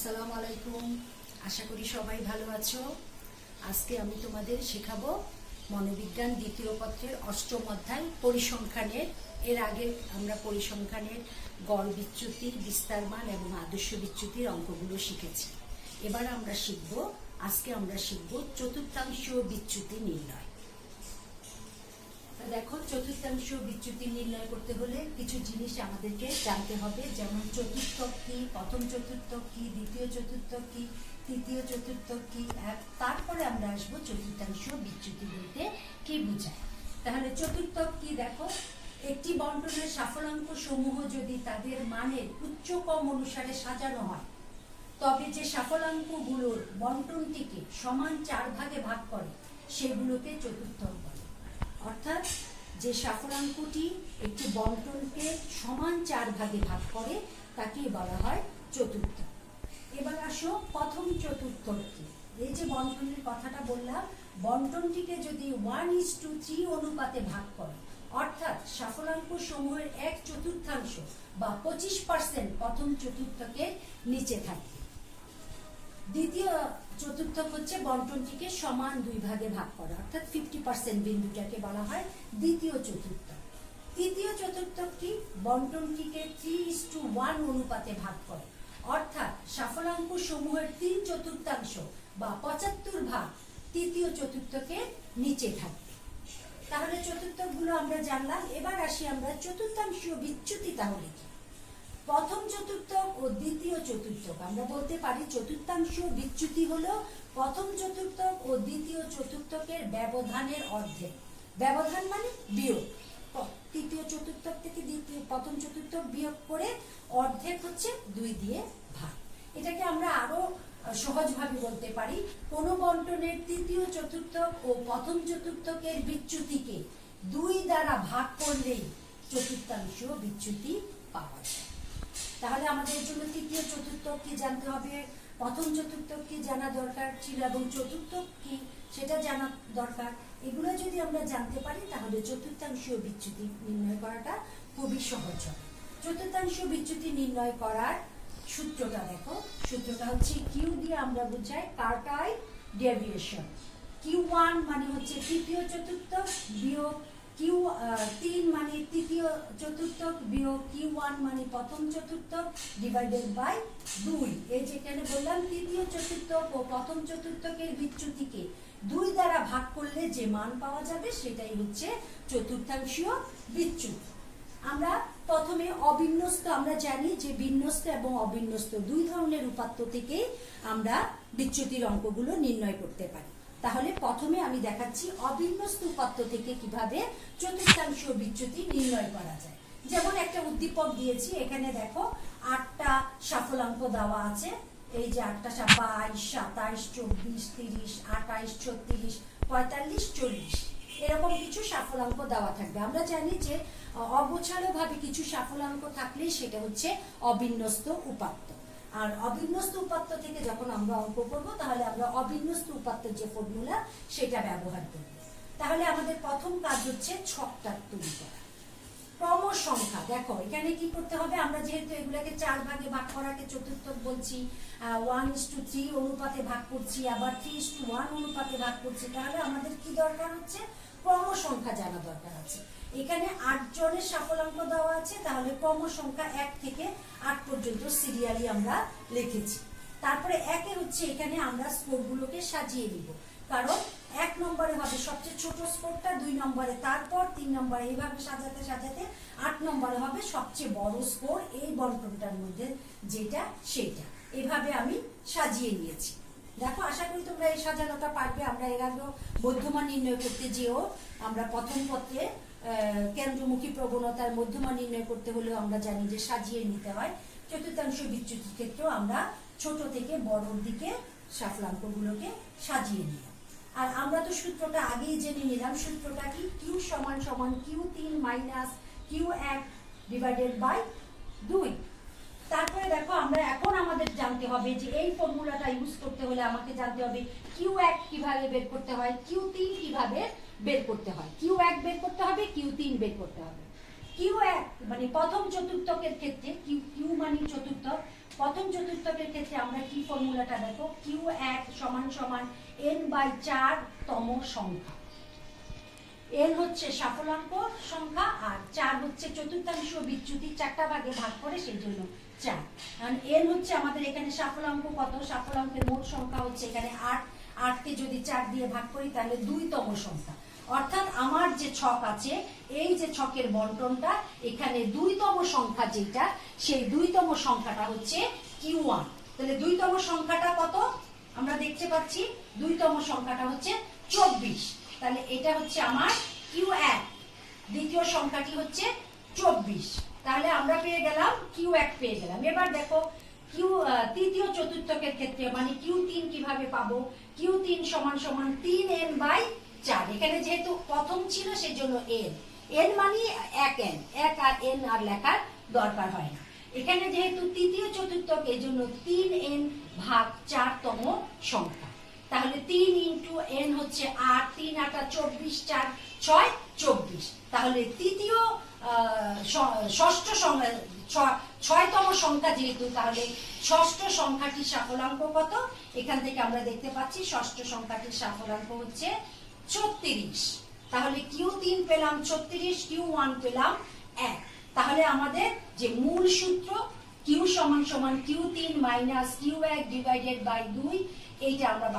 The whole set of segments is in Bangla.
আসসালামু আলাইকুম। আশা করি সবাই ভালো আছো। আজকে আমি তোমাদের শেখাবো মনোবিজ্ঞান দ্বিতীয় পত্রের অষ্টম অধ্যায় পরিসংখ্যানের। এর আগে আমরা পরিসংখ্যানের গড় বিচ্যুতি, বিস্তারমান এবং আদর্শ বিচ্যুতির অঙ্কগুলো শিখেছি। এবার আজকে আমরা শিখব চতুর্থাংশ বিচ্যুতি নির্ণয়। দেখো, চতুর্থাংশ বিচ্যুতি নির্ণয় করতে হলে কিছু জিনিস আমাদেরকে জানতে হবে, যেমন চতুর্থক কি, প্রথম চতুর্থক কি, দ্বিতীয় চতুর্থক কি, তৃতীয় চতুর্থক কি। তারপরে আমরা আসবো চতুর্থাংশ বিচ্যুতি বলতে কি বোঝায়। তাহলে চতুর্থক কি, দেখো, একটি বন্টনের সাফল্যাঙ্ক সমূহ যদি তাদের মানের উচ্চ কম অনুসারে সাজানো হয়, তবে যে সাফল্যাঙ্কগুলোর বন্টনটিকে সমান 4 ভাগে ভাগ করে সেগুলোকে চতুর্থক বলে। অর্থাৎ যে সাফল্যাঙ্কটি একটি বন্টনকে সমান 4 ভাগে ভাগ করে তাকে বলা হয় চতুর্থক। এবার আসো প্রথম চতুর্থক কি। এই যে বন্টনের কথাটা বললাম, বন্টনটিকে যদি 1:3 অনুপাতে ভাগ করে, অর্থাৎ সাফল্যাঙ্ক সমূহের 1/4 বা 25% প্রথম চতুর্থকের নিচে থাকবে। দ্বিতীয় চতুর্থক হচ্ছে বন্টনটিকে সমান 2 ভাগে ভাগ করা, অর্থাৎ 50% বিন্দুটাকে বলা হয় দ্বিতীয় চতুর্থক। তৃতীয় চতুর্থক কি, বন্টনটিকে 3:1 অনুপাতে ভাগ করে, অর্থাৎ সাফল্যাঙ্ক সমূহের 3/4 বা 75 ভাগ তৃতীয় চতুর্থকের নিচে থাকবে। তাহলে চতুর্থকগুলো আমরা জানলাম। এবার আসি আমরা চতুর্থাংশ বিচ্যুতি তাহলে কি। প্রথম চতুর্থক ও দ্বিতীয় চতুর্থক, আমরা বলতে পারি চতুর্থাংশ বিচ্যুতি হলো প্রথম চতুর্থক ও দ্বিতীয় চতুর্থকের ব্যবধানের অর্ধেক। ব্যবধান মানে বিয়োগ। তৃতীয় চতুর্থক থেকে প্রথম চতুর্থক বিয়োগ করে অর্ধেক হচ্ছে 2 দিয়ে ভাগ। এটাকে আমরা আরো সহজভাবে বলতে পারি, কোন বন্টনের তৃতীয় চতুর্থক ও প্রথম চতুর্থকের বিচ্যুতিকে 2 দ্বারা ভাগ করলেই চতুর্থাংশ বিচ্যুতি পাওয়া যায়। তাহলে আমাদের জন্য তৃতীয় চতুর্থক কি জানতে হবে, প্রথম চতুর্থক কি জানা দরকার ছিল এবং চতুর্থক কি সেটা জানা দরকার। এগুলো যদি আমরা জানতে পারি তাহলে চতুর্থাংশ বিচ্যুতি নির্ণয় করাটা খুবই সহজ হবে। চতুর্থাংশ বিচ্যুতি নির্ণয় করার সূত্রটা দেখো, সূত্রটা হচ্ছে কিউ দিয়ে আমরা বুঝাই কার্টাইড ডেভিয়েশন। Q1 মানে হচ্ছে তৃতীয় চতুর্থক বিয়োগ Q3 মানে তৃতীয় চতুর্থক বিয়োগ Q1 মানে প্রথম চতুর্থক ডিভাইডেড বাই 2। এই যেখানে বললাম তৃতীয় চতুর্থক ও প্রথম চতুর্থকের বিচ্যুতিকে 2 দ্বারা ভাগ করলে যে মান পাওয়া যাবে সেটাই হচ্ছে চতুর্থাংশীয় বিচ্যুতি। আমরা প্রথমে অবিন্যস্ত, আমরা জানি যে বিন্যস্ত এবং অবিন্যস্ত 2 ধরনের উপাত্ত থেকে আমরা বিচ্যুতির অঙ্কগুলো নির্ণয় করতে পারি। তাহলে প্রথমে আমি দেখাচ্ছি অবিন্যস্ত উপাত্ত থেকে কিভাবে চতুর্থাংশ বিচ্যুতি নির্ণয় করা যায়। যেমন একটা উদ্দীপক দিয়েছি, এখানে দেখো 8টা সাফল্যাঙ্ক দেওয়া আছে। এই যে 8টা 22, 27, 24, 30, 28, 36, 45, 40 এরকম কিছু সাফল্যাঙ্ক দেওয়া থাকবে। আমরা জানি যে অগোছালো ভাবে কিছু সাফল্যাঙ্ক থাকলে সেটা হচ্ছে অবিন্যস্ত উপাত্ত। আর অবিন্যস্ত উপাত্ত থেকে যখন আমরা অঙ্ক করব তাহলে আমরা অবিন্যস্ত উপাত্তের যে ফর্মুলা সেটা ব্যবহার করব। তাহলে আমাদের প্রথম কাজ হচ্ছে ছকটা তৈরি করা। ক্রম সংখ্যা, দেখো এখানে কি করতে হবে, আমরা যেহেতু এগুলোকে 4 ভাগে ভাগ করাকে চতুর্থক বলছি, 1:3 অনুপাতে ভাগ করছি, আবার 3:1 অনুপাতে ভাগ করছি, তাহলে আমাদের কি দরকার হচ্ছে, ক্রম সংখ্যা জানা দরকার আছে। এখানে 8 জনের সাফল্যাঙ্ক দেওয়া আছে, তাহলে ক্রম সংখ্যা 1 থেকে 8 পর্যন্ত সিরিয়ালি আমরা লিখেছি। তারপরে 1 হচ্ছে এখানে আমরা স্কোরগুলোকে সাজিয়ে নিব, কারণ 1 নম্বরে হবে সবচেয়ে ছোট স্কোরটা, 2 নম্বরে, তারপর 3 নম্বরে, এইভাবে সাজাতে সাজাতে 8 নম্বরে হবে সবচেয়ে বড় স্কোর এই বন্টনটার মধ্যে যেটা সেটা। এভাবে আমি সাজিয়ে নিয়েছি। দেখো, আশা করি তোমরা এই সাজানোটা পারবে। আমরা এর আগে মধ্যমান নির্ণয় করতে যেও আমরা প্রথম পত্রে কেন্দ্রমুখী প্রবণতার মধ্যমান নির্ণয় করতে হলেও আমরা জানি যে সাজিয়ে নিতে হয়। চতুর্থাংশ বিচ্যুতির ক্ষেত্রেও আমরা ছোট থেকে বড়র দিকে সাফল্যাঙ্কগুলোকে সাজিয়ে নিই। আর আমরা তো সূত্রটা আগেই জেনে নিলাম। সূত্রটা কি, Q সমান সমান Q3 minus Q1 divided by 2। তারপরে দেখো, আমরা এখন আমাদের জানতে হবে যে এই ফর্মুলাটা ইউজ করতে হলে আমাকে জানতে হবে Q1 কিভাবে বের করতে হয়, Q3 কিভাবে বের করতে হয়। Q1 বের করতে হবে, Q3 বের করতে হবে। কিউ এক মানে প্রথম চতুর্থকের ক্ষেত্রে কিউ মানে চতুর্থক, প্রথম চতুর্থকের ক্ষেত্রে আমরা কি ফর্মুলাটা দেখো, কিউ এক সমান সমান n/4 তম সংখ্যা। n হচ্ছে সাফল্যাঙ্ক সংখ্যা আর 4 হচ্ছে চতুর্থাংশ বিচ্যুতি, 4টা ভাগে ভাগ করে সেই জন্য 4। কারণ n হচ্ছে আমাদের এখানে সাফল্যাঙ্ক কত, সাফল্যাঙ্কের মোট সংখ্যা হচ্ছে এখানে 8, 8 কে যদি 4 দিয়ে ভাগ করি তাহলে 2তম সংখ্যা। অর্থাৎ আমার যে ছক আছে, এই যে ছকের বন্টনটা, এখানে 2তম সংখ্যা যেটা, সেই 2তম সংখ্যাটা হচ্ছে Q1। তাহলে 2তম সংখ্যাটা কত আমরা দেখতে পাচ্ছি, 2তম সংখ্যাটা হচ্ছে 24। তাহলে এটা হচ্ছে আমার Q1, দ্বিতীয় সংখ্যাটি হচ্ছে 24। তাহলে আমরা পেয়ে গেলাম Q1 পেয়ে গেলাম। এবার দেখো তৃতীয় চতুর্থকের ক্ষেত্রে মানে Q3 কিভাবে পাবো, Q3 সমান সমান 3n/4। এখানে যেহেতু প্রথম ছিল সেজন্য n মানে 1n, 1 আর n আর লেখার দরকার হয় না। এখানে যেহেতু তৃতীয় চতুর্থক এজন্য 3n/4তম সংখ্যা। তাহলে 3 × n হচ্ছে 8, 3 8 24, 4 6 24। তাহলে তৃতীয় ষষ্ঠ সংখ্যা 6তম সংখ্যা যেহেতু, তাহলে ষষ্ঠ সংখ্যাটির সাফল্যাঙ্ক কত, এখান থেকে আমরা দেখতে পাচ্ছি ষষ্ঠ সংখ্যাটির সাফল্যাঙ্ক হচ্ছে 36। তাহলে Q3 পেলাম 36, Q1 পেলাম 1। তাহলে আমাদের যে মূল সূত্র Q সমান সমান Q3 minus Q1 divided by 2, এইটা আমরা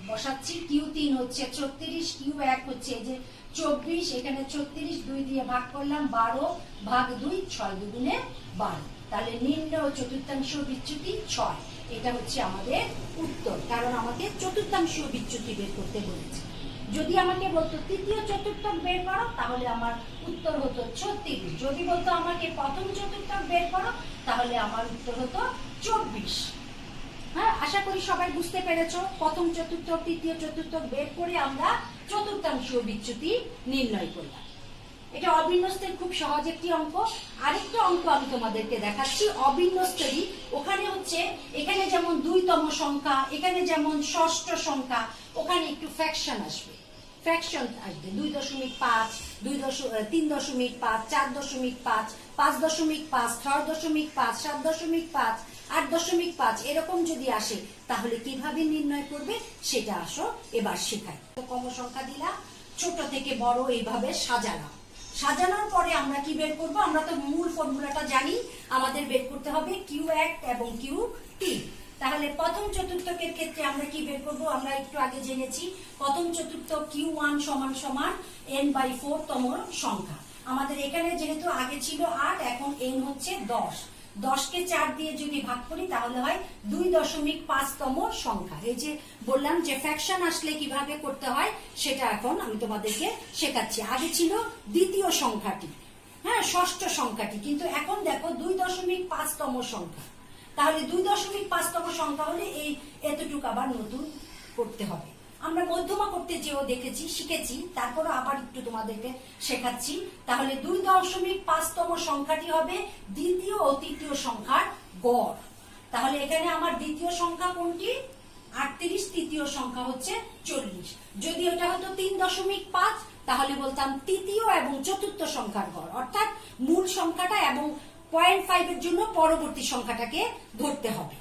বসাচ্ছি। Q3 হচ্ছে 36, Q1 হচ্ছে যে 24, এখানে 36 2 দিয়ে ভাগ করলাম, 12 ভাগ 2 6 দুগুণে 12। তাহলে নিম্ন চতুর্থাংশ বিচ্যুতি 6। এটা হচ্ছে আমাদের উত্তর, কারণ আমাকে চতুর্থাংশ বিচ্যুতি বের করতে বলেছে। যদি আমাকে বলতো তৃতীয় চতুর্থক বের করো তাহলে আমার উত্তর হতো 36। যদি বলতো আমাকে প্রথম চতুর্থক বের করো তাহলে আমার উত্তর হতো 24। হ্যাঁ, আশা করি সবাই বুঝতে পেরেছো। প্রথম চতুর্থক তৃতীয় চতুর্থক বের করে আমরা চতুর্থাংশ বিচ্যুতি নির্ণয় করলাম। এটা অবিন্যস্তের খুব সহজ একটি অঙ্ক। আরেকটা অঙ্ক আমি তোমাদেরকে দেখাচ্ছি অবিন্যস্তেরই। ওখানে হচ্ছে এখানে যেমন 2তম সংখ্যা, এখানে যেমন ষষ্ঠ সংখ্যা, ওখানে একটু ফ্র্যাকশন আসবে, ফ্র্যাকশন আসবে 2.5, 3.5, 4.5, 5.5, 6.5, 7.5, 8.5 এরকম যদি আসে তাহলে কিভাবে নির্ণয় করবে সেটা আসো এবার শেখাই। কম সংখ্যা দিলাম, ছোট থেকে বড় এইভাবে সাজালাম। সাজানোর পরে আমরা কি বের করব, আমরা তো মূল ফর্মুলাটা জানি, আমাদের বের করতে হবে Q1 এবং Q3। তাহলে প্রথম চতুর্থকের ক্ষেত্রে আমরা কি বের করব, আমরা একটু আগে জেনেছি প্রথম চতুর্থক Q1 সমান সমান n/4 তম সংখ্যা। আমাদের এখানে যেহেতু আগে ছিল 8, এখন n হচ্ছে 10। 10 কে 4 দিয়ে যদি ভাগ করি তাহলে হয় 2.5 তম সংখ্যা। এই যে বললাম যে ফ্র্যাকশন আসলে কিভাবে করতে হয় সেটা এখন আমি তোমাদেরকে শেখাচ্ছি। আগে ছিল দ্বিতীয় সংখ্যাটি, হ্যাঁ ষষ্ঠ সংখ্যাটি, কিন্তু এখন দেখো 2.5 তম সংখ্যা। তাহলে 2.5 তম সংখ্যা হলে এই এতটুকু আবার নতুন করতে হবে। আমরা মধ্যমা করতে যেও দেখেছি শিখেছি, তারপরে আবার একটু তোমাদেরকে শেখাচ্ছি। তাহলে 2.5 তম সংখ্যাটি হবে দ্বিতীয় ও তৃতীয় সংখ্যার গড়। তাহলে এখানে আমার দ্বিতীয় সংখ্যা কোনটি, 38, তৃতীয় সংখ্যা হচ্ছে 40। যদি এটা হতো 3.5 তাহলে বলতাম তৃতীয় এবং চতুর্থ সংখ্যার গড়, অর্থাৎ মূল সংখ্যাটা এবং 0.5 এর জন্য পরবর্তী সংখ্যাটাকে ধরতে হবে।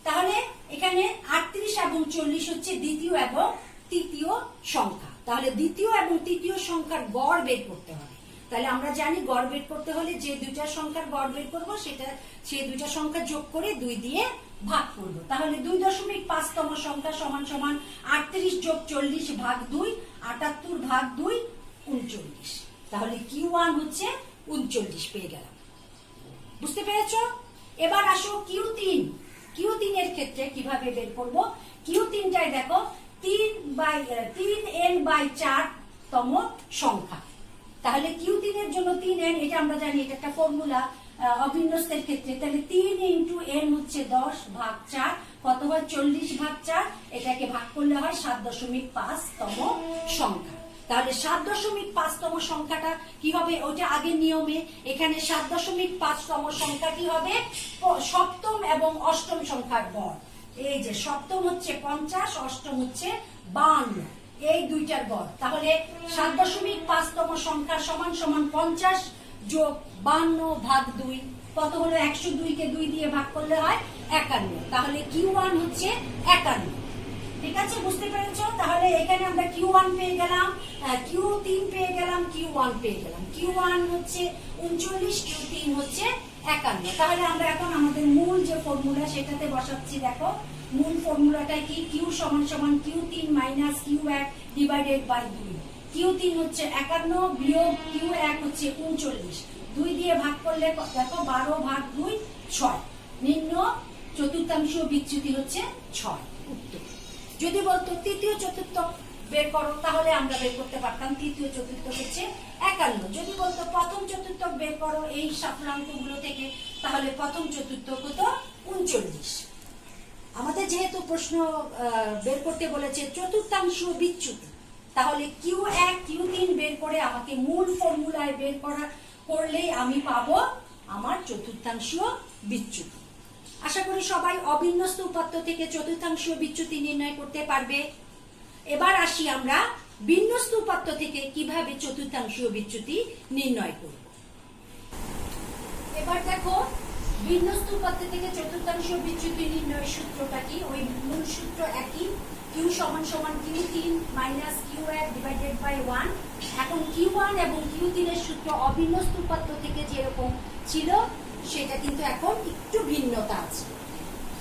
তাহলে এখানে 38 এবং 40 হচ্ছে দ্বিতীয় এবং তৃতীয় সংখ্যা। তাহলে দ্বিতীয় এবং তৃতীয় সংখ্যার গড় বের করতে হবে। তাহলে আমরা জানি গড় বের করতে হলে যে দুইটা সংখ্যার গড় বের করবো সেটা সেই দুইটা সংখ্যা যোগ করে 2 দিয়ে ভাগ করব। তাহলে 2.5 তম সংখ্যা সমান সমান 38 যোগ 40 ভাগ 2, 78 ভাগ 2 39। তাহলে Q1 হচ্ছে 39 পেয়ে গেলাম। বুঝতে পেরেছো? এবার আসো Q3। Q3 এর ক্ষেত্রে কিভাবে বের করব, Q3টায় দেখো 3n/4 তম সংখ্যা। তাহলে Q3 এর জন্য 3n, এটা আমরা জানি, এটা একটা ফর্মুলা অবিন্যস্তের ক্ষেত্রে। তাহলে 3 × n হচ্ছে 10 ভাগ 4, কত হয় 40 ভাগ 4, এটাকে ভাগ করলে হয় 7.5 তম সংখ্যা। তাহলে 7.5 তম সংখ্যাটা কি হবে, ওটা আগের নিয়মে। এখানে 7.5 তম সংখ্যাটি হবে সপ্তম এবং অষ্টম সংখ্যার গড়। এই যে সপ্তম হচ্ছে 50, অষ্টম হচ্ছে 52, এই দুইটার গড়। তাহলে 7.5 তম সংখ্যা সমান সমান 50 যোগ 52/2 কত হলো? 102 কে 2 দিয়ে ভাগ করলে হয় 51। তাহলে Q1 হচ্ছে 51। ঠিক আছে, বুঝতে পেরেছো? তাহলে এখানে আমরা Q1 পেয়ে গেলাম, Q3 পেয়ে গেলাম, Q1 পেয়ে গেলাম। Q1 হচ্ছে 39, Q3 হচ্ছে 51। তাহলে আমরা এখন আমাদের মূল যে ফর্মুলা সেটাতে বসাচ্ছি। দেখো মূল ফর্মুলাটা কি? Q সমান সমান Q3 minus Q1 divided by 2। Q3 হচ্ছে 51 বিয়োগ Q1 হচ্ছে 39। 2 দিয়ে ভাগ করলে দেখো 12/2 6। নিম্ন চতুর্থাংশ বিচ্যুতি হচ্ছে 6 উত্তর। যদি বলতো তৃতীয় চতুর্থ বের করো তাহলে আমরা বের করতে পারতাম তৃতীয় চতুর্থ হচ্ছে 51। যদি বলতো প্রথম চতুর্থ বের করো এই সাফল্যাঙ্কগুলো থেকে তাহলে প্রথম চতুর্থ কত? 39। আমাদের যেহেতু প্রশ্ন বের করতে বলেছে চতুর্থাংশ বিচ্যুতি, তাহলে Q1 Q3 বের করে আমাকে মূল ফর্মুলায় বের করলেই আমি পাবো আমার চতুর্থাংশ বিচ্যুতি। আশা করি সবাই অবিন্যস্ত উপাত্ত থেকে চতুর্থাংশ বিচ্যুতি নির্ণয় করতে পারবে। এবার আসি আমরা বিন্যস্ত উপাত্ত থেকে কিভাবে চতুর্থাংশ বিচ্যুতি নির্ণয় করব। এবার দেখো বিন্যস্ত উপাত্ত থেকে চতুর্থাংশ বিচ্যুতি নির্ণয়ের সূত্রটা কি? ওই মূল সূত্র একই, Q সমান সমান Q3 minus Q1 divided by 1। এখন Q1 এবং Q3 এর সূত্র অবিন্যস্ত উপাত্ত থেকে যেরকম ছিল সেটা কিন্তু এখন একটু ভিন্নতা আছে।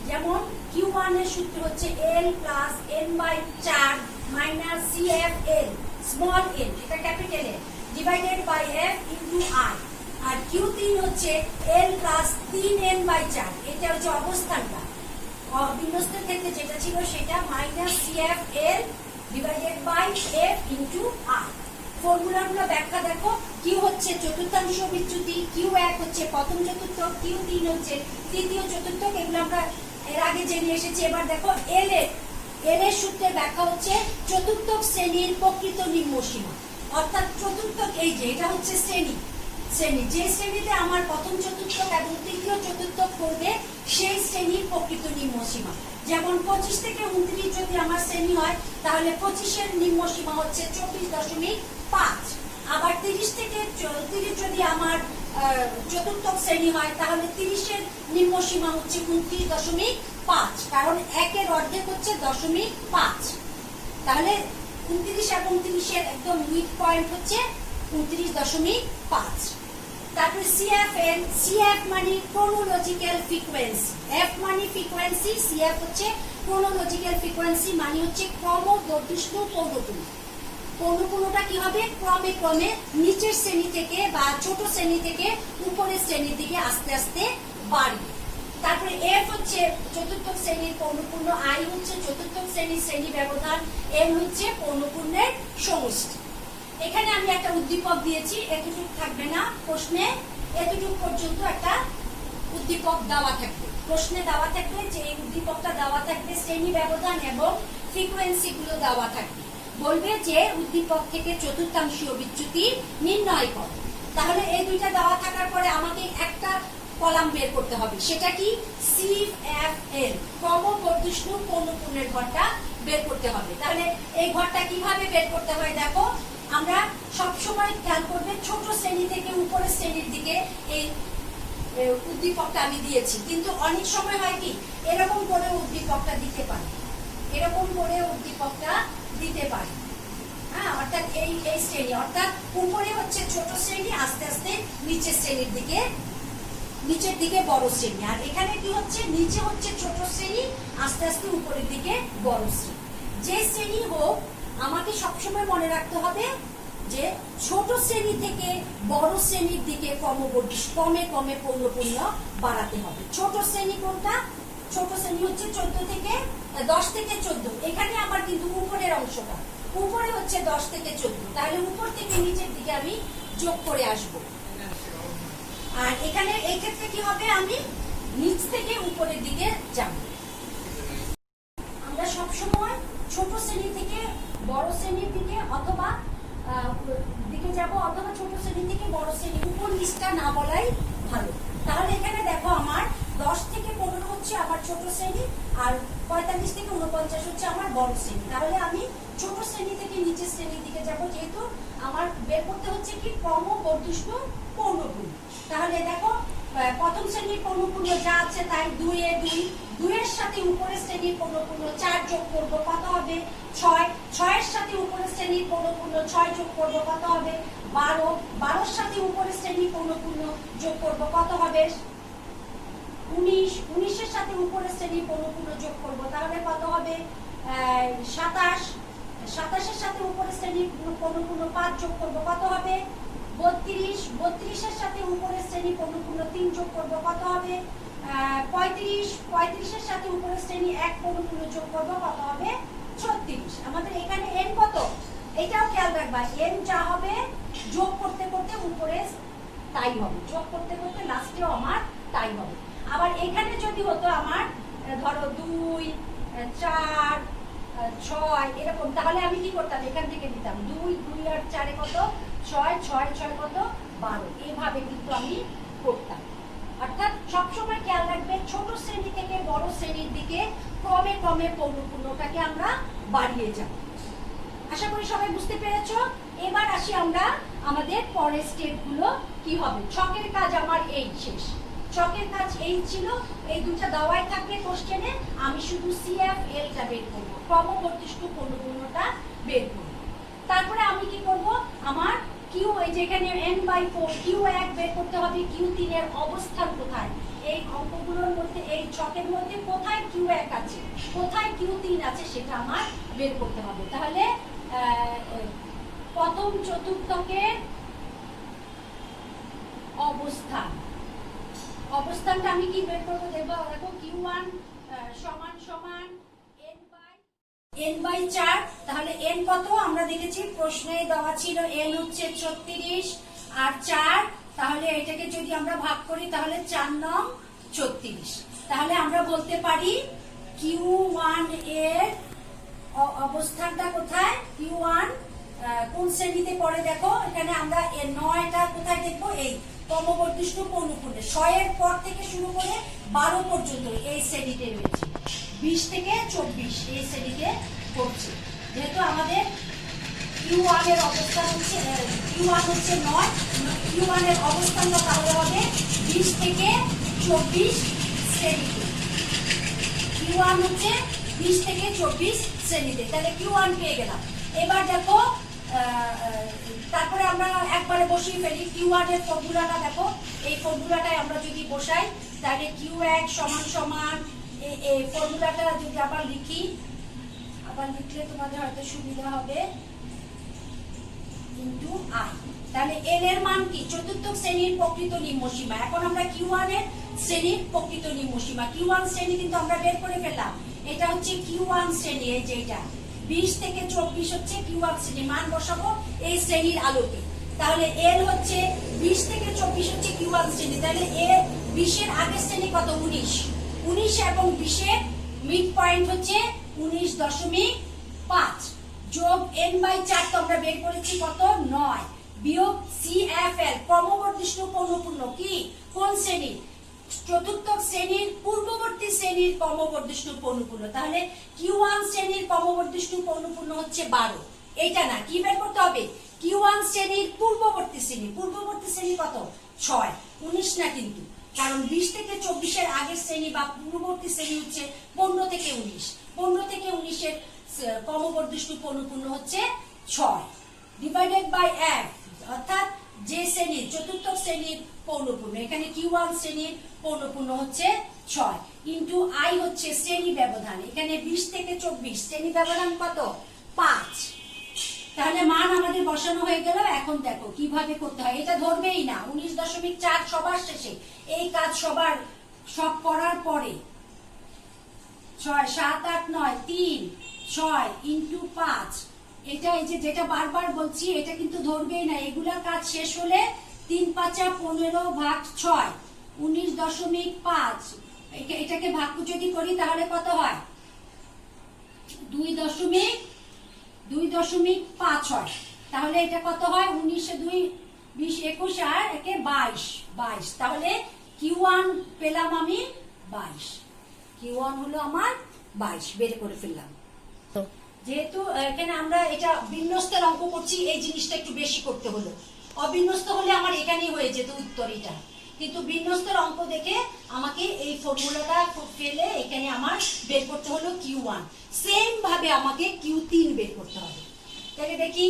যেমন Q1 এর সূত্র হচ্ছে L plus n/4 minus CFL small n, এটা capital L, divided by F into I। আর Q3 হচ্ছে L প্লাস 3n/4, এটা হচ্ছে অবস্থানটা। অবিন্যস্ত ক্ষেত্রে যেটা ছিল সেটা minus CFL divided by F into I। ফর্মুলাগুলো ব্যাখ্যা দেখো। Q হচ্ছে চতুর্থাংশ বিচ্যুতি, Q1 হচ্ছে প্রথম চতুর্থ, Q3 হচ্ছে তৃতীয় চতুর্থ। এগুলো আমরা এর আগে জেনে এসেছি। এবার দেখো L এর সূত্রের ব্যাখ্যা হচ্ছে চতুর্থ শ্রেণীর প্রকৃত নিম্নসীমা। অর্থাৎ চতুর্থ এই যে এটা হচ্ছে শ্রেণী, যে শ্রেণীতে আমার প্রথম চতুর্থ এবং তৃতীয় চতুর্থ পড়বে সেই শ্রেণীর প্রকৃত নিম্নসীমা। যেমন 25 থেকে 29 যদি আমার শ্রেণী হয় তাহলে 25-এর নিম্নসীমা হচ্ছে 24.5। আবার 30 থেকে 34 যদি আমার চতুর্থ শ্রেণী হয় তাহলে 30-এর নিম্নসীমা হচ্ছে 29.5, কারণ 1-এর অর্ধেক হচ্ছে 0.5। তাহলে 29 এবং 30-এর একদম মিড পয়েন্ট হচ্ছে 29.5। তারপরে CF মানে ক্রোনোলজিক্যাল ফ্রিকোয়েন্সি, F মানে ফ্রিকোয়েন্সি, CF হচ্ছে ক্রোনোলজিক্যাল ফ্রিকোয়েন্সি মানে হচ্ছে ক্রমবর্ধিষ্ণু পৌনঃপুন্য। পৌনঃপুন্যটা কি হবে? ক্রমে ক্রমে নিচের শ্রেণী থেকে বা ছোট শ্রেণী থেকে উপরের শ্রেণীর দিকে আস্তে আস্তে বাড়বে। তারপরে F হচ্ছে চতুর্থ শ্রেণীর পৌনঃপুন্য, I হচ্ছে চতুর্থ শ্রেণীর শ্রেণী ব্যবধান, M হচ্ছে পৌনঃপুন্যের সমষ্টি। এখানে আমি একটা উদ্দীপক দিয়েছি, এতটুকু থাকবে না, প্রশ্নে এতটুকু পর্যন্ত একটা উদ্দীপক দেওয়া থাকবে। প্রশ্নে দেওয়া থাকবে যে এই উদ্দীপকটা দেওয়া থাকবে, শ্রেণী ব্যবধান এবং ফ্রিকোয়েন্সি গুলো দেওয়া থাকবে। বলবে যে উদ্দীপক থেকে চতুর্থাংশীয় বিচ্যুতি নির্ণয় করো। তাহলে এই দুইটা দেওয়া থাকার পরে আমাকে একটা কলাম বের করতে হবে, সেটা কি? CFL ক্রমবর্ধিষ্ণু পৌনঃপুন্যের ঘরটা বের করতে হবে। তাহলে এই ঘরটা কিভাবে বের করতে হয় দেখো। আমরা সবসময় খেয়াল করবে ছোট শ্রেণী থেকে উপরের শ্রেণীর দিকে এই উদ্দীপকটা আমি দিয়েছি, কিন্তু অনেক সময় হয় কি এরকম করে উদ্দীপকটা দিতে পারি, এরকম করে উদ্দীপকটা দিতে পারি। হ্যাঁ, অর্থাৎ এই শ্রেণী, অর্থাৎ উপরে হচ্ছে ছোট শ্রেণী, আস্তে আস্তে নিচের শ্রেণীর দিকে, নিচের দিকে বড় শ্রেণী। আর এখানে কি হচ্ছে? নিচে হচ্ছে ছোট শ্রেণী, আস্তে আস্তে উপরের দিকে বড় শ্রেণী। যে শ্রেণী হোক আমাকে সবসময় মনে রাখতে হবে যে ছোট শ্রেণী থেকে বড় শ্রেণীর দিকে ক্রমে ক্রমে পৌনঃপুন্য বাড়াতে হবে। ছোট শ্রেণী কোনটা? ছোট শ্রেণী হচ্ছে 10 থেকে 14। এখানে আমার কিন্তু উপরের অংশটা, উপরে হচ্ছে 10 থেকে 14, তাহলে উপর থেকে নিচের দিকে আমি যোগ করে আসব। আর এখানে এই ক্ষেত্রে কি হবে? আমি নিচ থেকে উপরের দিকে যাব। আমরা সবসময় ছোট শ্রেণী থেকে বড় শ্রেণীর দিকে অথবা দিকে যাব, অথবা ছোট শ্রেণী থেকে বড় শ্রেণী, উপর নিচটা না বলাই ভালো। তাহলে এখানে দেখো আমার 10 থেকে 15 হচ্ছে আমার ছোট শ্রেণী, আর 45 থেকে 49 হচ্ছে আমার বড় শ্রেণী। তাহলে আমি ছোট শ্রেণী থেকে নিচের শ্রেণীর দিকে যাব, যেহেতু আমার বের করতে হচ্ছে কি ক্রমবর্ধিষ্ণু পৌনঃপুন্য। তাহলে দেখো প্রথম শ্রেণীর পৌনঃপুন্য যা আছে তাই 2 এ 2, 2 এর সাথে উপরের শ্রেণীর পৌনঃপুন্য 4 যোগ করব, কত হবে 6, 6 এর সাথে উপরের শ্রেণীর পৌনঃপুন্য 6 যোগ করব, কত হবে 12, 12 এর সাথে উপরের শ্রেণীর পৌনঃপুন্য যোগ করব, কত হবে 19, 19 এর সাথে উপরের শ্রেণীর পৌনঃপুন্য যোগ করব, তাহলে কত হবে 27, 27 এর সাথে উপরের শ্রেণীর পৌনঃপুন্য 5 যোগ করব, কত হবে 32, 32 এর সাথে উপরের শ্রেণী পৌনঃপুন্য 3 যোগ করব, কত হবে 35, 35 এর সাথে উপরের শ্রেণী 1 পৌনঃপুন্য যোগ করব, কত হবে 36। আমাদের এখানে n কত, এটাও খেয়াল রাখবা, n যা হবে যোগ করতে করতে উপরে তাই হবে, যোগ করতে করতে লাস্টেও আমার তাই হবে। আবার এখানে যদি হতো আমার ধরো 2, 4, 6 এরকম, তাহলে আমি কি করতাম, এখান থেকে দিতাম 2, 2 আর 4 কত 6, 6, 6 কত 12, এইভাবে কিন্তু আমি করতাম। অর্থাৎ সবসময় খেয়াল রাখবে ছোট শ্রেণী থেকে বড় শ্রেণীর দিকে ক্রমে ক্রমে পৌনঃপুন্যটাকে আমরা বাড়িয়ে যাব। আশা করি সবাই বুঝতে পেরেছো। এবার আসি আমরা আমাদের পরের স্টেপগুলো কি হবে। ছকের কাজ আমার এই শেষ, ছকের কাজ এই ছিল, এই দুটো দেওয়াই থাকবে কোশ্চেনে, আমি শুধু CFL টা বের করব, ক্রমবর্ধিষ্ণু পৌনঃপুন্যটা বের করব। তারপরে আমি কি করব, আমার Q এই যে এখানে n/4 Q1 বের করতে হবে, Q3 এর অবস্থান কোথায়, এই অঙ্কগুলোর মধ্যে এই ছকের মধ্যে কোথায় Q1 আছে কোথায় Q3 আছে সেটা আমার বের করতে হবে। তাহলে প্রথম চতুর্থকের অবস্থানটা আমি কি বের করব, দেখো Q1 সমান সমান n/4, তাহলে n কত আমরা দেখেছি প্রশ্নে দেওয়া ছিল, n হচ্ছে 36 আর 4, তাহলে এটাকে যদি আমরা ভাগ করি তাহলে 4 নং 36। তাহলে আমরা বলতে পারি Q1 এর অবস্থানটা কোথায়, Q1 কোন শ্রেণীতে পড়ে, দেখো এখানে আমরা 9টা কোথায় দেখবো, এই ক্রমবর্ধিষ্ণু পৌনঃপুন্যে 6 এর পর থেকে শুরু করে 12 পর্যন্ত এই শ্রেণীতে রয়েছে, 20 থেকে 24 এই শ্রেণীতে পড়ছে। যেহেতু আমাদের Q1 এর অবস্থান হচ্ছে Q1 হচ্ছে 9, Q1 এর অবস্থানটা তাহলে হবে 20 থেকে 24 শ্রেণীতে, Q1 হচ্ছে 20 থেকে 24 শ্রেণীতে, তাহলে Q1 পেয়ে গেলাম। এবার দেখো তারপরে আমরা একবারে বসিয়ে ফেলি Q1 এর ফর্মুলাটা, দেখো এই ফর্মুলাটাই আমরা যদি বসাই তাহলে Q1 সমান সমান এই ফর্মুলাটা যদি আবার লিখি, আবার লিখলে তোমাদের হয়তো সুবিধা হবে, ইনটু I, তাহলে n এর মান কি, চতুর্থ শ্রেণীর প্রকৃত নিম্নসীমা। এখন আমরা Q1 এর শ্রেণীর প্রকৃত নিম্নসীমা, Q1 শ্রেণী কিন্তু আমরা বের করে ফেললাম, এটা হচ্ছে Q1 শ্রেণী, এই যে এটা 20 থেকে 24 হচ্ছে Q1 শ্রেণী, মান বসাবো এই শ্রেণীর আলোকে। তাহলে L হচ্ছে 20 থেকে 24 হচ্ছে Q1 শ্রেণী, তাহলে এর 20 এর আগের শ্রেণী কত 19, 19 এবং 20 এর মিড পয়েন্ট হচ্ছে 19.5 যোগ n/4 তো আমরা বের করেছি কত 9, বিয়োগ CFL ক্রমবর্ধিষ্ণু পৌনঃপুন্য কি কোন শ্রেণী, চতুর্থ শ্রেণীর পূর্ববর্তী শ্রেণীর ক্রমবর্ধিষ্ণু পৌনঃপুন্য। তাহলে Q1 শ্রেণীর ক্রমবর্ধিষ্ণু পৌনঃপুন্য হচ্ছে 12, এটা না, কি বের করতে হবে Q1 শ্রেণীর পূর্ববর্তী শ্রেণী, পূর্ববর্তী শ্রেণী কত 6, 19 না কিন্তু, কারণ 20 থেকে 24 এর আগের শ্রেণী বা পূর্ববর্তী শ্রেণী হচ্ছে 15 থেকে 19, 15 থেকে 19 এর ক্রমবর্ধিষ্ণু পৌনঃপুন্য হচ্ছে 6 ডিভাইডেড বাই 1, অর্থাৎ যে শ্রেণীর চতুর্থ শ্রেণীর পৌনঃপুন্য, এখানে Q1 শ্রেণীর পৌনঃপুন্য হচ্ছে 6 ইনটু I হচ্ছে শ্রেণী ব্যবধান, এখানে 20 থেকে 24 শ্রেণী ব্যবধান কত 5, তাহলে মান আমাদের বসানো হয়ে গেল। এখন দেখো কিভাবে করতে হয়, এটা ধরবেই না 19.4 সবার শেষে, এই কাজ সব করার পরে 6, 7, 8, 9, 3, 6 ইনটু 5, এটা এই যে যেটা বারবার বলছি এটা কিন্তু ধরবেই না, এগুলা কাজ শেষ হলে 3 5 15 ভাগ 6 19.5, এটাকে ভাগ যদি করি তাহলে কত হয় 2.5 হয়, তাহলে এটা কত হয় 19 2 20 21 আর একে 22, তাহলে Q1 পেলাম আমি 22, Q1 হলো আমার 22 বের করে ফেললাম। যেহেতু এখানে আমরা এটা বিন্যস্তের অঙ্ক করছি, এই জিনিসটা একটু বেশি করতে হলো। অবিন্যস্ত হলে আমার এখানেই হয়ে যেত উত্তর এটা, কিন্তু বিন্যস্তের অঙ্ক দেখে আমাকে এই ফর্মুলাটা ফেলে এখানে আমার বের করতে হলো Q1। সেম ভাবে আমাকে Q3 বের করতে হবে। তাহলে দেখি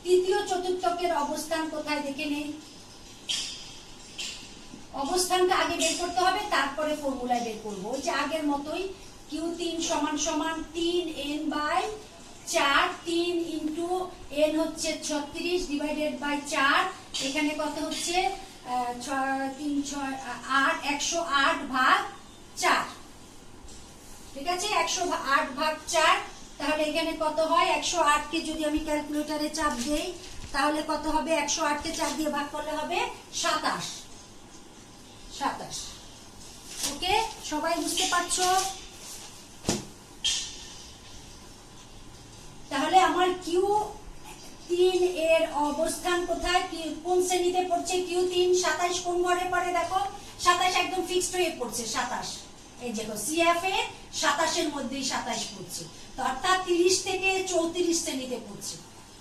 তৃতীয় চতুর্থকের অবস্থান কোথায় দেখে নেই। অবস্থানটা আগে বের করতে হবে, তারপরে ফর্মুলায় বের করবো। ওই যে আগের মতোই Q3 সমান সমান 3n/4, 3 ইন্টু n হচ্ছে 36 ডিভাইডেড বাই 4, এখানে কত হচ্ছে 3 6 8, 108 ভাগ 4। ঠিক আছে, 108 ভাগ 4। তাহলে এখানে কত হয়, 108 কে যদি আমি ক্যালকুলেটরে চাপ দেই তাহলে কত হবে, 108 কে 4 দিয়ে ভাগ করলে হবে 27। ওকে, সবাই বুঝতে পারছো? তাহলে আমার Q3 এর অবস্থান কোথায়, কোন শ্রেণীতে পড়ছে Q3? 27 কোন ঘরে পড়ে দেখো, 27 একদম ফিক্সড হয়ে পড়ছে। 27 এই দেখো CF এ 27 এর মধ্যেই 27 পড়ছে, তো অর্থাৎ 30 থেকে 34 শ্রেণীতে পড়ছে।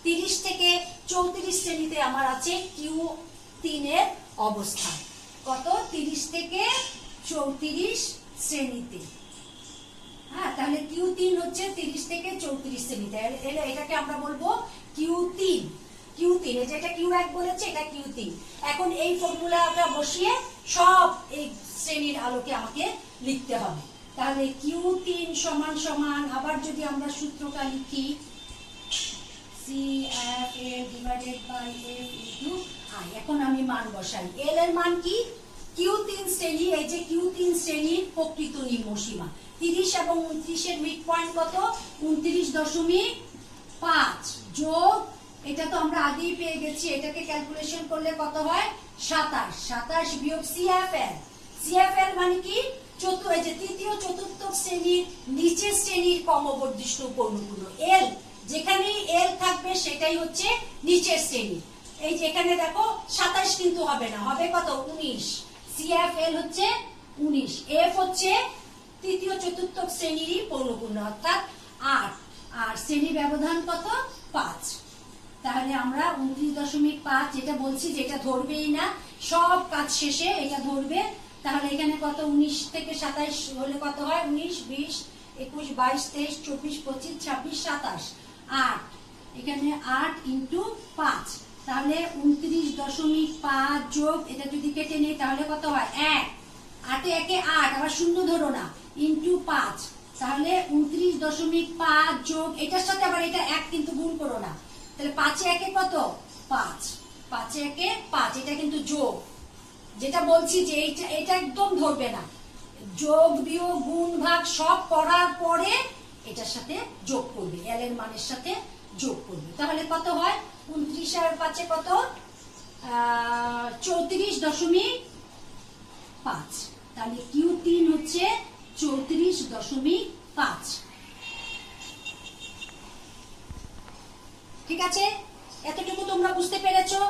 30 থেকে 34 শ্রেণীতে আমার আছে Q3 এর অবস্থান। কত, 30 থেকে 34 শ্রেণীতে। হ্যাঁ, তাহলে Q3 হচ্ছে 30 থেকে 34 শ্রেণীতে। এটাকে আমরা বলবো Q3। যেটা Q1 বলেছে এটা Q3। এখন এই ফর্মুলাটা বসিয়ে সব এই শ্রেণীর আলোকে আমাকে লিখতে হবে। তাহলে Q3 সমান সমান, আবার যদি আমরা সূত্রটা লিখি, CF divided by F into I। এখন আমি মান বসাই। L এর মান কি, Q3 শ্রেণী, এই যে Q3 শ্রেণীর প্রকৃত নিম্নসীমা 30 এবং 29 এর মিড পয়েন্ট কত, 29.5 যোগ, এটা তো আমরা আগেই পেয়ে গেছি, এটাকে ক্যালকুলেশন করলে কত হয় 27 বিয়োগ CFL মানে কি, এই যে তৃতীয় চতুর্থ শ্রেণীর নিচের শ্রেণীর ক্রমবর্ধিষ্ণু পৌনঃপুন্য। L যেখানেই L থাকবে সেটাই হচ্ছে নিচের শ্রেণী। এই যে এখানে দেখো 27 কিন্তু হবে না, হবে কত, 19। CFL হচ্ছে 19, F হচ্ছে তৃতীয় চতুর্থ শ্রেণীরই পৌনঃপুন্য অর্থাৎ 8, আর শ্রেণী ব্যবধান কত, 5। তাহলে আমরা 29.5, যেটা বলছি যেটা ধরবেই না, সব কাজ শেষে এটা ধরবে। তাহলে এখানে কত, 19 থেকে 27 হলে কত হয়, 19 20 21 22 23 24 25 26 27, 8। এখানে 8 ইন্টু 5, তাহলে 29.5 যোগ, এটা যদি কেটে নেই তাহলে কত হয় 1, 8 এ 8, আবার শূন্য ধরো না, ইন্টু 5, তাহলে 29.5 যোগ, এটার সাথে আবার এটা 1 কিন্তু গুণ করো না, তাহলে 5 এ 1 কত, 5, 5 এ 5, এটা কিন্তু যোগ। যেটা বলছি যে এটা একদম ধরবে না, যোগ বিয়োগ গুণ ভাগ সব করার পরে এটার সাথে যোগ করবে, L এর মানের সাথে যোগ করবে। তাহলে কত হয়, 29 আর 5 কত, 34.5। তাহলে Q3 হচ্ছে 34.5। ঠিক আছে, এতটুকু তোমরা বুঝতে পেরেছো?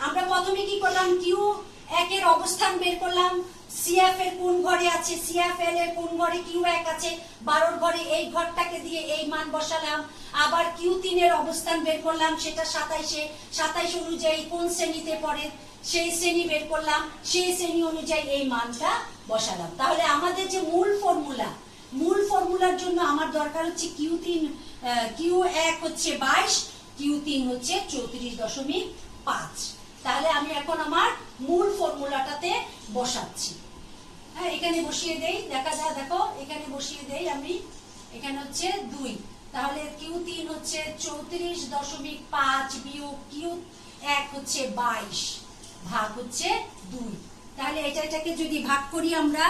আমরা প্রথমে কি করলাম, Q1 এর অবস্থান বের করলাম, CF এর কোন ঘরে আছে, CFL এর কোন ঘরে Q1 আছে, 12 ঘরে, এই ঘরটাকে দিয়ে এই মান বসালাম। আবার Q3 এর অবস্থান বের করলাম, সেটা 27 অনুযায়ী কোন শ্রেণীতে পড়ে সেই শ্রেণী বের করলাম, সেই শ্রেণী অনুযায়ী এই মানটা বসালাম। তাহলে আমাদের যে মূল ফর্মুলার জন্য আমার দরকার হচ্ছে Q1 হচ্ছে 22, Q3 হচ্ছে 34.5। তাহলে আমি এখন আমার মূল ফর্মুলাটাতে বসাচ্ছি। হ্যাঁ, এখানে বসিয়ে দেই, দেখা যায়, দেখো এখানে বসিয়ে দেই আমি, এখানে হচ্ছে 2, তাহলে Q3 হচ্ছে 34.5 বিয়োগ Q1 হচ্ছে 22 ভাগ হচ্ছে 2। তাহলে এটাকে যদি ভাগ করি আমরা,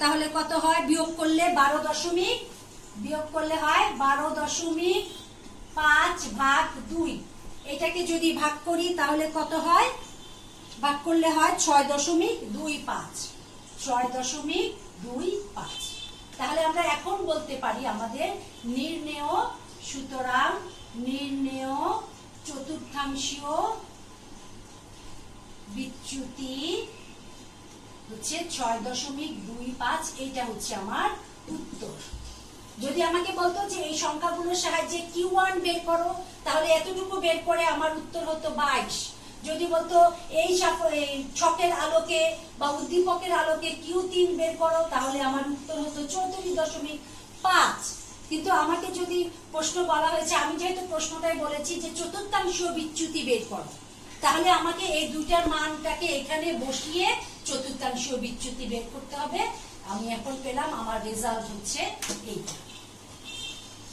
তাহলে কত হয়, বিয়োগ করলে 12.5 ভাগ 2। এটাকে যদি ভাগ করি তাহলে কত হয়, ভাগ করলে হয় 6.25। তাহলে আমরা এখন বলতে পারি আমাদের সুতরাং নির্ণেয় চতুর্থাংশীয় বিচ্যুতি হচ্ছে 6.25। এইটা হচ্ছে আমার উত্তর। যদি আমাকে বলতো যে এই সংখ্যাগুলোর সাহায্যে Q1 বের করো, তাহলে এতটুকু বের করে আমার উত্তর হতো 22। যদি বলতো এই ছকের আলোকে বা উদ্দীপকের আলোকে Q3 বের করো, তাহলে আমার উত্তর হতো 34.5। কিন্তু আমাকে যদি প্রশ্ন বলা হয়েছে, আমি যেহেতু প্রশ্নটাই বলেছি যে চতুর্থাংশ বিচ্যুতি বের করো, তাহলে আমাকে এই দুটার মানটাকে এখানে বসিয়ে চতুর্থাংশ বিচ্যুতি বের করতে হবে। আমি এখন পেলাম, আমার রেজাল্ট হচ্ছে এইটা।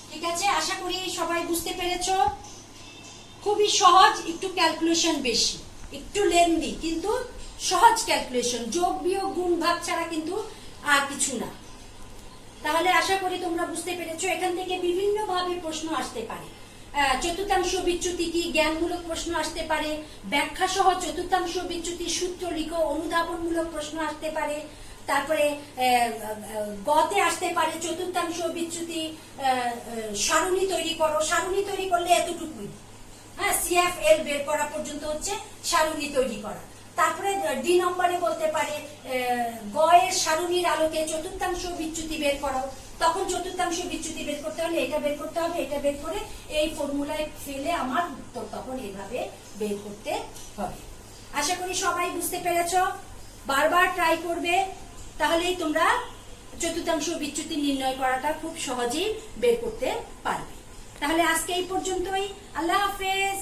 ঠিক আছে, আশা করি সবাই বুঝতে পেরেছো। খুবই সহজ, একটু ক্যালকুলেশন বেশি, একটু লেন্দি, কিন্তু সহজ ক্যালকুলেশন, যোগ বিয়োগ গুণ ভাগ ছাড়া কিন্তু আর কিছু না। তাহলে আশা করি তোমরা বুঝতে পেরেছো। এখান থেকে বিভিন্ন ভাবে প্রশ্ন আসতে পারে। চতুর্থাংশ বিচ্যুতি কি, জ্ঞানমূলক প্রশ্ন আসতে পারে, ব্যাখ্যা সহ চতুর্থাংশ বিচ্যুতির সূত্র লিখো, অনুধাবনমূলক প্রশ্ন আসতে পারে। তারপরে গতে আসতে পারে চতুর্থাংশ বিচ্যুতি সারণী তৈরি করো। সারণী তৈরি করলে এতটুকুই, হ্যাঁ, CFL বের করা পর্যন্ত হচ্ছে সারণী তৈরি করা। তারপরে ডি নম্বরে বলতে পারে গ এর সারণীর আলোকে চতুর্থাংশ বিচ্যুতি বের করো। তখন চতুর্থাংশ বিচ্যুতি বের করতে হলে এটা বের করতে হবে, এটা বের করে এই ফর্মুলায় ফেলে আমার উত্তর তখন এইভাবে বের করতে হবে। আশা করি সবাই বুঝতে পেরেছো। বারবার ট্রাই করবে, তাহলেই তোমরা চতুর্থাংশ বিচ্যুতি নির্ণয় করাটা খুব সহজেই বের করতে পারবে। তাহলে আজকে এই পর্যন্তই। আল্লাহ হাফেজ।